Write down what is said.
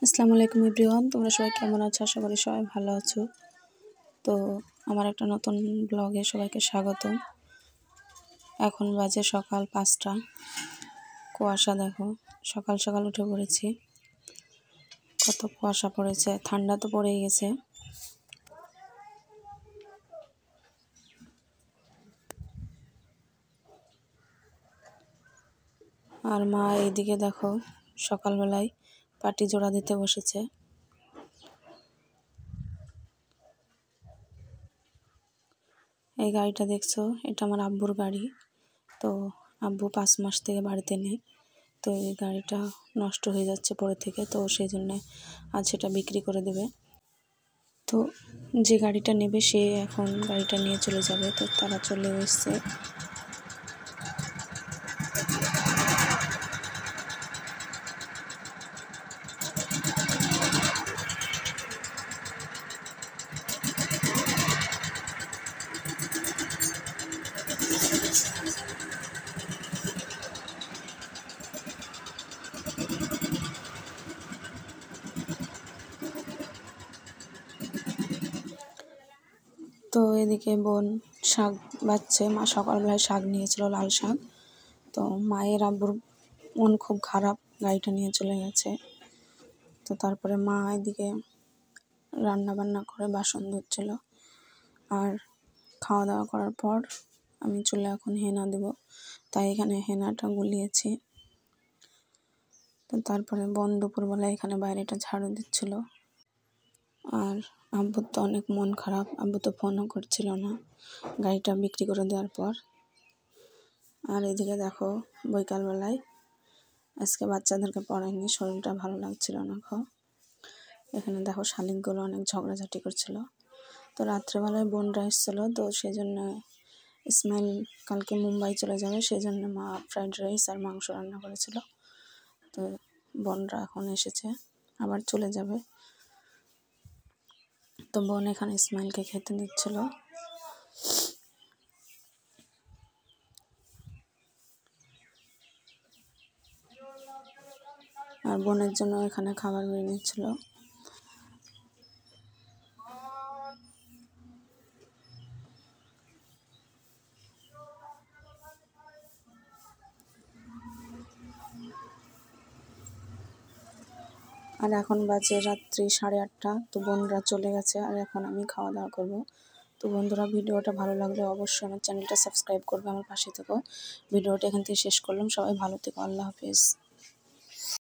আসসালামু আলাইকুম এভরিওয়ান, তোমরা সবাই কেমন আছো? আশা করি সবাই ভালো আছো। তো আমার একটা নতুন ব্লগে সবাইকে স্বাগত। এখন বাজে সকাল 5টা। কুয়াশা দেখো, সকাল সকাল উঠে পড়েছি। কত কুয়াশা পড়েছে, ঠান্ডা তো পড়েই গেছে। আর মা এইদিকে দেখো সকালবেলায় পাটি জোড়া দিতে বসেছে। এই গাড়িটা দেখছো, এটা আমার আব্বুর গাড়ি। তো আব্বু 5 মাস থেকে বাড়িতে নেই। তো এই গাড়িটা নষ্ট হয়ে যাচ্ছে পরে থেকে, তো সেই জন্যে আজ সেটা বিক্রি করে দেবে। তো যে গাড়িটা নেবে সে এখন গাড়িটা নিয়ে চলে যাবে। তো তারা চলেও এসছে। তো এদিকে বোন শাক বাচ্ছে। মা সকালবেলায় শাক নিয়েছিল, লাল শাক। তো মায়ের আব্বুর মন খুব খারাপ, গাড়িটা নিয়ে চলে গেছে। তো তারপরে মা এদিকে রান্না বান্না করে বাসন ধুচ্ছিল। আর খাওয়া দাওয়া করার পর আমি চুলে এখন হেনা দেব, তাই এখানে হেনাটা গুলিয়েছি। তো তারপরে বোন দুপুরবেলা এখানে বাইরেটা ঝাড়ু দিচ্ছিল। আর আব্বুর তো অনেক মন খারাপ, আব্বু তো ফোনও করছিল না গাড়িটা বিক্রি করে দেওয়ার পর। আর এদিকে দেখো বিকালবেলায় আজকে বাচ্চাদেরকে পড়ায়নি, শরীরটা ভালো লাগছিল না। এখানে দেখো শালিকগুলো অনেক ঝগড়াঝাটি করছিল। তো রাত্রেবেলায় বোনরা এসেছিলো, তো সেই জন্য ইসমাইল কালকে মুম্বাই চলে যাবে, সেই জন্য মা ফ্রাইড রাইস আর মাংস রান্না করেছিল। তো বোনরা এখন এসেছে, আবার চলে যাবে। তো বোন এখানে ইসমাইলকে খেতে দিচ্ছিল। আর বোনের জন্য এখানে খাবার বেড়ে নিচ্ছিল। আর এখন বাজে রাত্রি 8:30। তো বোনরা চলে গেছে, আর এখন আমি খাওয়া দাওয়া করবো। তো বন্ধুরা, ভিডিওটা ভালো লাগলে অবশ্যই আমার চ্যানেলটা সাবস্ক্রাইব করবে, আমার পাশে থেকো। ভিডিওটা এখান থেকে শেষ করলাম। সবাই ভালো থেকো, আল্লাহ হাফেজ।